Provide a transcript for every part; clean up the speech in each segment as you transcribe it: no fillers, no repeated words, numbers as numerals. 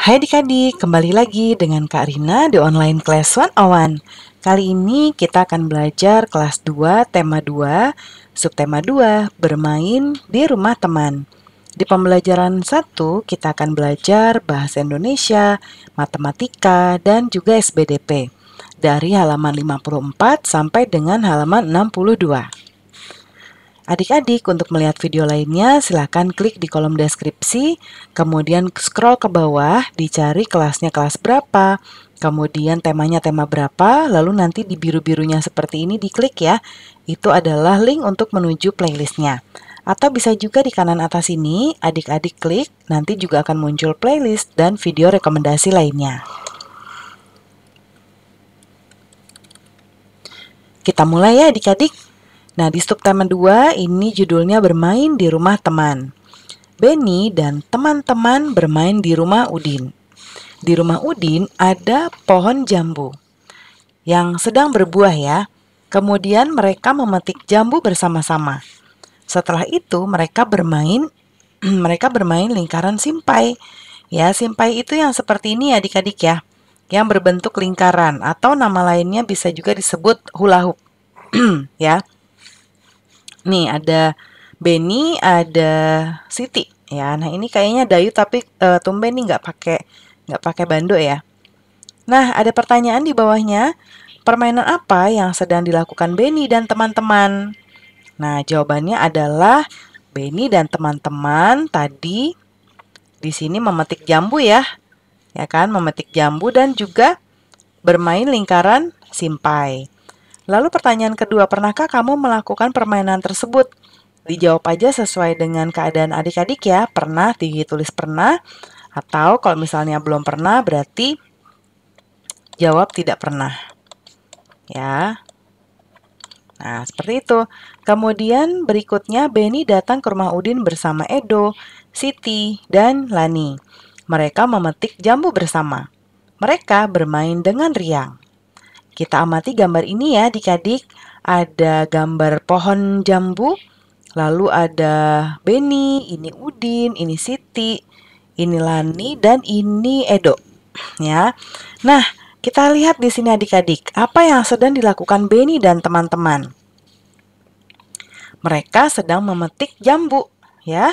Hai adik-adik, kembali lagi dengan Kak Rina di online class 101. Kali ini kita akan belajar kelas 2, tema 2, subtema 2, bermain di rumah teman. Di pembelajaran 1, kita akan belajar bahasa Indonesia, matematika, dan juga SBDP. Dari halaman 54 sampai dengan halaman 62. Adik-adik, untuk melihat video lainnya, silakan klik di kolom deskripsi, kemudian scroll ke bawah, dicari kelasnya kelas berapa, kemudian temanya tema berapa, lalu nanti di biru-birunya seperti ini diklik ya. Itu adalah link untuk menuju playlistnya. Atau bisa juga di kanan atas ini, adik-adik klik, nanti juga akan muncul playlist dan video rekomendasi lainnya. Kita mulai ya adik-adik. Nah, di subtema 2 ini judulnya bermain di rumah teman. Benny dan teman-teman bermain di rumah Udin. Di rumah Udin ada pohon jambu yang sedang berbuah ya. Kemudian mereka memetik jambu bersama-sama. Setelah itu mereka bermain lingkaran simpai. Ya, simpai itu yang seperti ini adik-adik ya. Yang berbentuk lingkaran atau nama lainnya bisa juga disebut hula hoop. Ya. Nih ada Benny, ada Siti ya. Nah ini kayaknya Dayu tapi tumben nih nggak pakai bando ya. Nah ada pertanyaan di bawahnya, permainan apa yang sedang dilakukan Benny dan teman-teman? Nah jawabannya adalah Benny dan teman-teman tadi di sini memetik jambu ya kan, memetik jambu dan juga bermain lingkaran simpai. Lalu pertanyaan kedua, pernahkah kamu melakukan permainan tersebut? Dijawab aja sesuai dengan keadaan adik-adik ya. Pernah, ditulis pernah. Atau kalau misalnya belum pernah, berarti jawab tidak pernah. Ya. Nah, seperti itu. Kemudian berikutnya Benny datang ke rumah Udin bersama Edo, Siti, dan Lani. Mereka memetik jambu bersama. Mereka bermain dengan riang. Kita amati gambar ini ya adik-adik. Ada gambar pohon jambu, lalu ada Benny, ini Udin, ini Siti, ini Lani, dan ini Edo. Ya. Nah, kita lihat di sini adik-adik, apa yang sedang dilakukan Benny dan teman-teman? Mereka sedang memetik jambu, ya.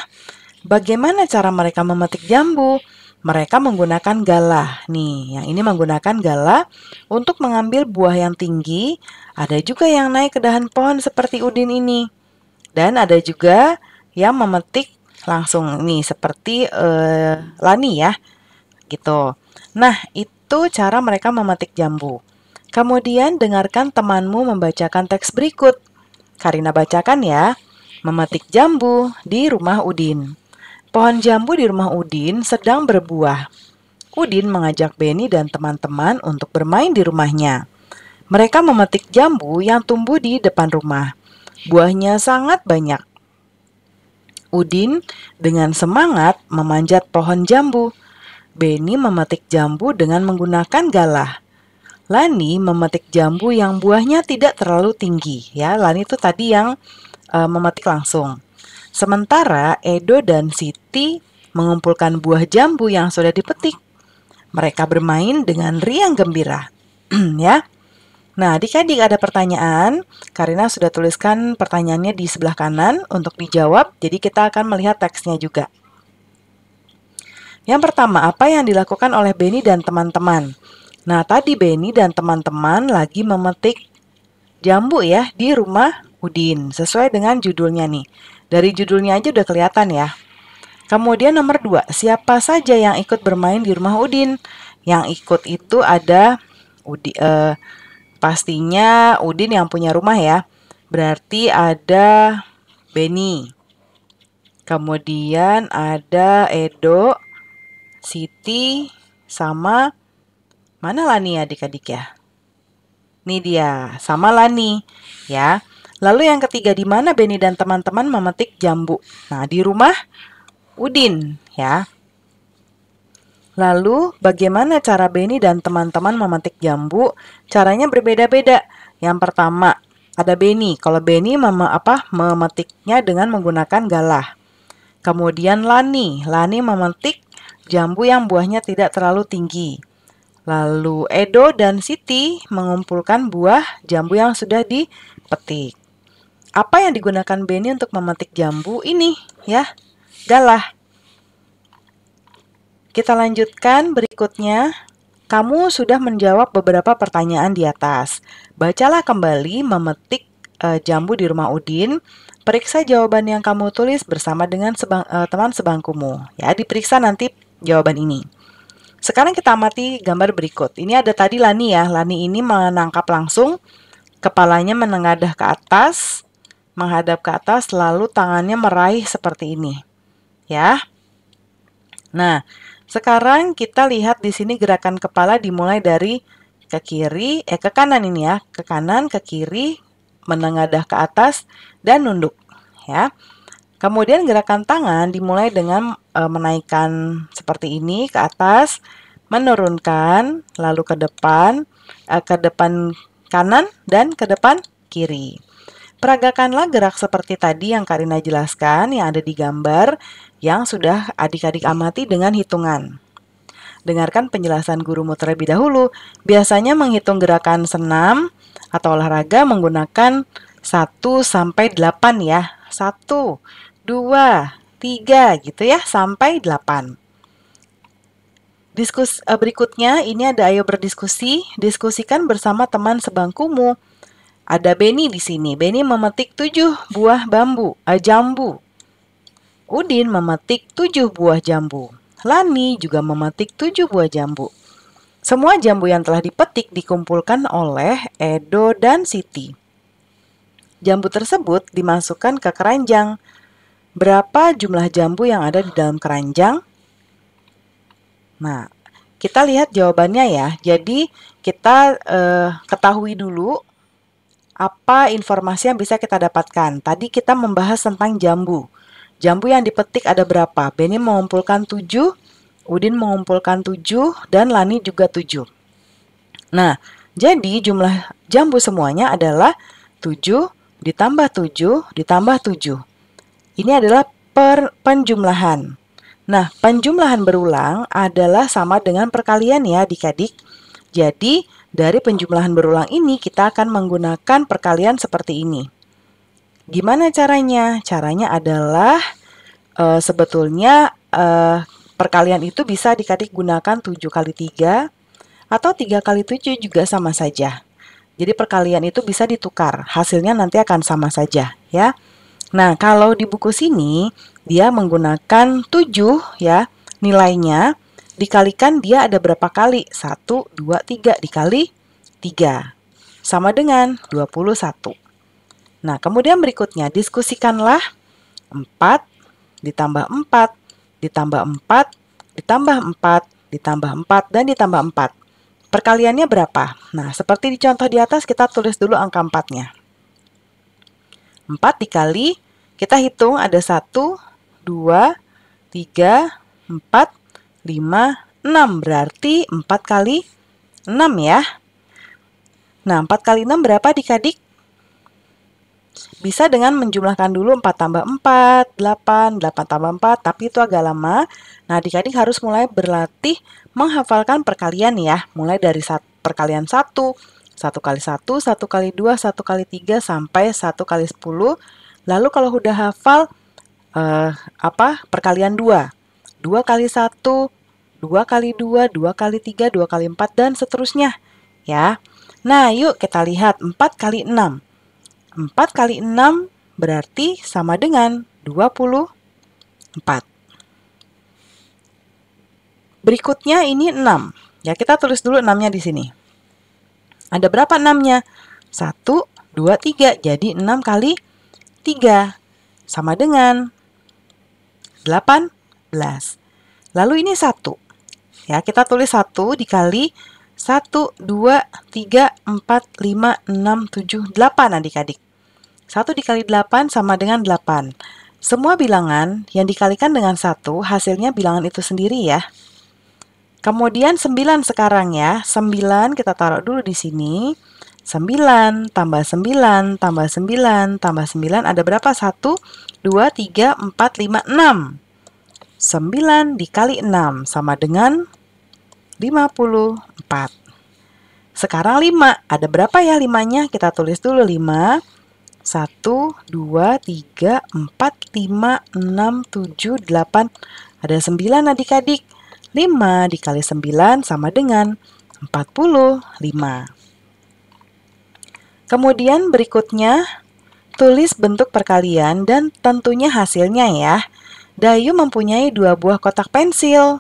Bagaimana cara mereka memetik jambu? Mereka menggunakan galah. Nih, yang ini menggunakan galah untuk mengambil buah yang tinggi. Ada juga yang naik ke dahan pohon seperti Udin ini. Dan ada juga yang memetik langsung nih seperti Lani ya. Gitu. Nah, itu cara mereka memetik jambu. Kemudian dengarkan temanmu membacakan teks berikut. Karina bacakan ya. Memetik jambu di rumah Udin. Pohon jambu di rumah Udin sedang berbuah. Udin mengajak Benny dan teman-teman untuk bermain di rumahnya. Mereka memetik jambu yang tumbuh di depan rumah. Buahnya sangat banyak. Udin dengan semangat memanjat pohon jambu. Benny memetik jambu dengan menggunakan galah. Lani memetik jambu yang buahnya tidak terlalu tinggi. Ya, Lani itu tadi yang memetik langsung. Sementara Edo dan Siti mengumpulkan buah jambu yang sudah dipetik. Mereka bermain dengan riang gembira. Ya. Nah, adik-adik ada pertanyaan. Karina sudah tuliskan pertanyaannya di sebelah kanan untuk dijawab. Jadi kita akan melihat teksnya juga. Yang pertama, apa yang dilakukan oleh Benny dan teman-teman? Nah, tadi Benny dan teman-teman lagi memetik jambu ya di rumah Udin. Sesuai dengan judulnya nih. Dari judulnya aja udah kelihatan ya. Kemudian nomor 2, siapa saja yang ikut bermain di rumah Udin? Yang ikut itu ada pastinya Udin yang punya rumah ya. Berarti ada Benny. Kemudian ada Edo, Siti, sama mana Lani adik-adik ya? Ini dia, sama Lani ya. Lalu yang ketiga, di mana Benny dan teman-teman memetik jambu? Nah, di rumah Udin ya. Lalu bagaimana cara Benny dan teman-teman memetik jambu? Caranya berbeda-beda. Yang pertama, ada Benny. Kalau Benny memetiknya dengan menggunakan galah. Kemudian Lani memetik jambu yang buahnya tidak terlalu tinggi. Lalu Edo dan Siti mengumpulkan buah jambu yang sudah dipetik. Apa yang digunakan Benny untuk memetik jambu ini? Ya, galah. Kita lanjutkan berikutnya. Kamu sudah menjawab beberapa pertanyaan di atas. Bacalah kembali memetik jambu di rumah Udin. Periksa jawaban yang kamu tulis bersama dengan teman sebangkumu. Ya, diperiksa nanti jawaban ini. Sekarang kita amati gambar berikut. Ini ada tadi Lani ya. Lani ini menangkap langsung, kepalanya menengadah ke atas, menghadap ke atas, lalu tangannya meraih seperti ini. Ya. Nah, sekarang kita lihat di sini gerakan kepala dimulai dari ke kiri, ke kanan ini ya, ke kanan, ke kiri, menengadah ke atas, dan nunduk. Ya. Kemudian gerakan tangan dimulai dengan menaikkan seperti ini ke atas, menurunkan, lalu ke depan kanan, dan ke depan kiri. Peragakanlah gerak seperti tadi yang Karina jelaskan, yang ada di gambar, yang sudah adik-adik amati dengan hitungan. Dengarkan penjelasan gurumu terlebih dahulu. Biasanya menghitung gerakan senam atau olahraga menggunakan 1 sampai 8 ya. 1, 2, 3 gitu ya, sampai 8. Berikutnya ini ada ayo berdiskusi. Diskusikan bersama teman sebangkumu. Ada Benny di sini. Benny memetik 7 buah jambu. Udin memetik 7 buah jambu. Lani juga memetik 7 buah jambu. Semua jambu yang telah dipetik dikumpulkan oleh Edo dan Siti. Jambu tersebut dimasukkan ke keranjang. Berapa jumlah jambu yang ada di dalam keranjang? Nah, kita lihat jawabannya ya. Jadi, kita ketahui dulu apa informasi yang bisa kita dapatkan. Tadi kita membahas tentang jambu. Jambu yang dipetik ada berapa? Benny mengumpulkan 7, Udin mengumpulkan 7, dan Lani juga 7. Nah, jadi jumlah jambu semuanya adalah 7 ditambah 7 ditambah 7. Ini adalah penjumlahan. Nah, penjumlahan berulang adalah sama dengan perkalian ya adik-adik. Jadi, dari penjumlahan berulang ini kita akan menggunakan perkalian seperti ini. Gimana caranya? Caranya adalah sebetulnya perkalian itu bisa adik-adik gunakan 7 kali 3 atau 3 kali 7 juga sama saja. Jadi perkalian itu bisa ditukar, hasilnya nanti akan sama saja ya. Nah, kalau di buku sini dia menggunakan 7 ya nilainya, dikalikan dia ada berapa kali? 1, 2, 3 dikali 3. Sama dengan 21. Nah, kemudian berikutnya diskusikanlah 4 ditambah 4 ditambah 4 ditambah 4 ditambah 4 dan ditambah 4. Perkaliannya berapa? Nah, seperti di contoh di atas kita tulis dulu angka 4-nya. 4 dikali, kita hitung ada 1, 2, 3, 4, 5, 6. Berarti 4 kali 6 ya. Nah, 4 kali 6 berapa adik-adik? Bisa dengan menjumlahkan dulu 4 tambah 4, 8, 8 tambah 4, tapi itu agak lama. Nah, adik-adik harus mulai berlatih menghafalkan perkalian ya. Mulai dari perkalian 1, 1 kali 1, 1 kali 2, 1 kali 3, sampai 1 kali 10. Lalu kalau udah hafal perkalian 2. 2 kali 1, 2 kali 2, 2 kali 3, 2 kali 4, dan seterusnya. Ya. Nah, yuk kita lihat 4 kali 6. 4 kali 6 berarti sama dengan 24. Berikutnya ini 6. Ya, kita tulis dulu 6-nya di sini. Ada berapa 6-nya? 1, 2, 3. Jadi 6 kali 3 sama dengan 18. Lalu ini 1. Ya, kita tulis 1 dikali 1, 2, 3, 4, 5, 6, 7, 8 adik-adik. 1 dikali 8 sama dengan 8. Semua bilangan yang dikalikan dengan 1, hasilnya bilangan itu sendiri ya. Kemudian 9 sekarang ya. 9 kita taruh dulu di sini. 9 tambah 9 tambah 9 tambah 9 ada berapa? 1, 2, 3, 4, 5, 6. 9 dikali 6 sama dengan 54. Sekarang 5. Ada berapa ya 5-nya? Kita tulis dulu 5. 1, 2, 3, 4, 5, 6, 7, 8. Ada 9 adik-adik. 5 dikali 9 sama dengan 45. Kemudian berikutnya, tulis bentuk perkalian dan tentunya hasilnya ya. Dayu mempunyai 2 buah kotak pensil.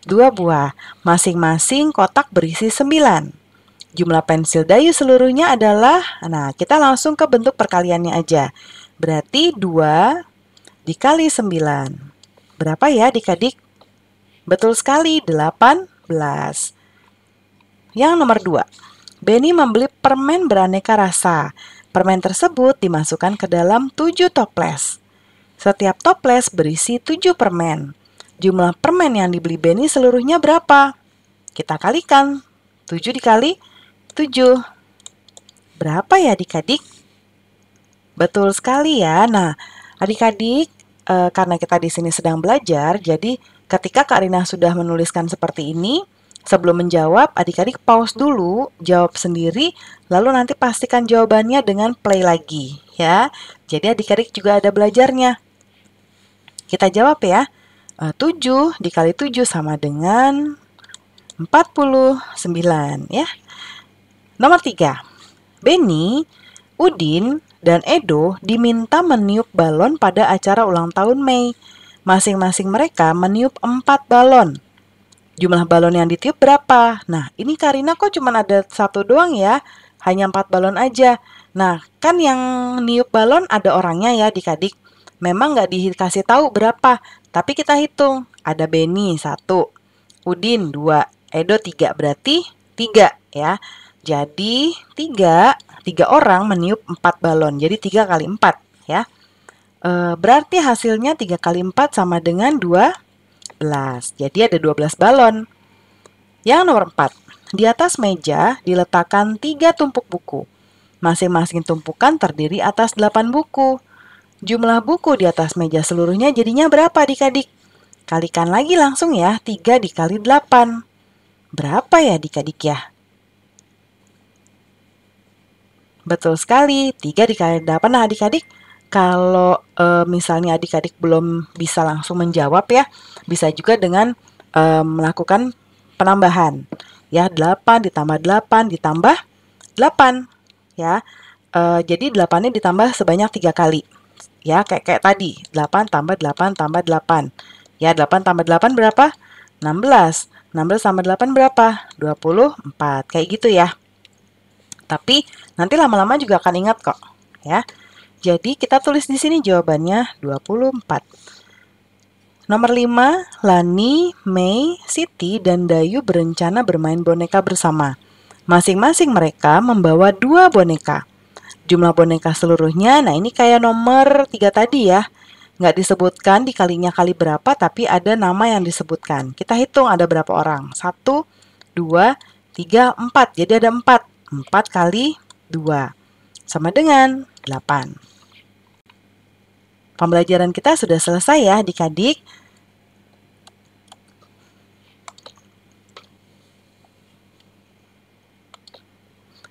2 buah, masing-masing kotak berisi 9. Jumlah pensil Dayu seluruhnya adalah, nah kita langsung ke bentuk perkaliannya aja. Berarti 2 dikali 9. Berapa ya adik-adik? Betul sekali, 18. Yang nomor 2, Benny membeli permen beraneka rasa. Permen tersebut dimasukkan ke dalam 7 toples. Setiap toples berisi 7 permen. Jumlah permen yang dibeli Benny seluruhnya berapa? Kita kalikan. 7 dikali 7. Berapa ya adik-adik? Betul sekali ya. Nah, adik-adik, karena kita di sini sedang belajar, jadi ketika Kak Rina sudah menuliskan seperti ini, sebelum menjawab, adik-adik pause dulu, jawab sendiri, lalu nanti pastikan jawabannya dengan play lagi ya. Jadi adik-adik juga ada belajarnya. Kita jawab ya. 7 dikali 7 sama dengan 49 ya. Nomor 3. Benny, Udin, dan Edo diminta meniup balon pada acara ulang tahun Mei. Masing-masing mereka meniup 4 balon. Jumlah balon yang ditiup berapa? Nah, ini Karina kok cuma ada 1 doang ya? Hanya 4 balon aja. Nah, kan yang niup balon ada orangnya ya adik-adik. Memang nggak dikasih tahu berapa, tapi kita hitung. Ada Benny 1, Udin 2, Edo 3, berarti 3 ya. Jadi 3 orang meniup 4 balon, jadi 3 kali 4 ya. Berarti hasilnya 3 kali 4 sama dengan 12. Jadi ada 12 balon. Yang nomor 4, di atas meja diletakkan 3 tumpuk buku. Masing-masing tumpukan terdiri atas 8 buku. Jumlah buku di atas meja seluruhnya jadinya berapa adik-adik? Kalikan lagi langsung ya, 3 dikali 8. Berapa ya adik-adik ya? Betul sekali, 3 dikali 8. Nah adik-adik, kalau misalnya adik-adik belum bisa langsung menjawab ya, bisa juga dengan melakukan penambahan. Ya, 8 ditambah 8 ditambah 8. Ya, jadi 8-nya ditambah sebanyak 3 kali. Ya, kayak tadi, 8 tambah 8 tambah 8. Ya, 8 tambah 8 berapa? 16. 16 tambah 8 berapa? 24. Kayak gitu ya. Tapi nanti lama-lama juga akan ingat kok, ya. Jadi kita tulis di sini jawabannya 24. Nomor 5, Lani, Mei, Siti, dan Dayu berencana bermain boneka bersama. Masing-masing mereka membawa 2 boneka. Jumlah boneka seluruhnya, nah ini kayak nomor 3 tadi ya. Nggak disebutkan dikalinya kali berapa, tapi ada nama yang disebutkan. Kita hitung ada berapa orang. 1, 2, 3, 4. Jadi ada 4. 4 kali 2. Sama dengan 8. Pembelajaran kita sudah selesai ya adik-adik.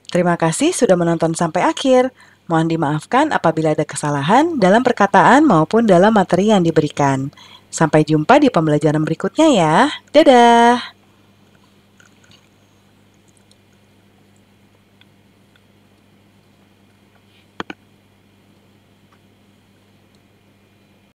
Terima kasih sudah menonton sampai akhir. Mohon dimaafkan apabila ada kesalahan dalam perkataan maupun dalam materi yang diberikan. Sampai jumpa di pembelajaran berikutnya ya. Dadah!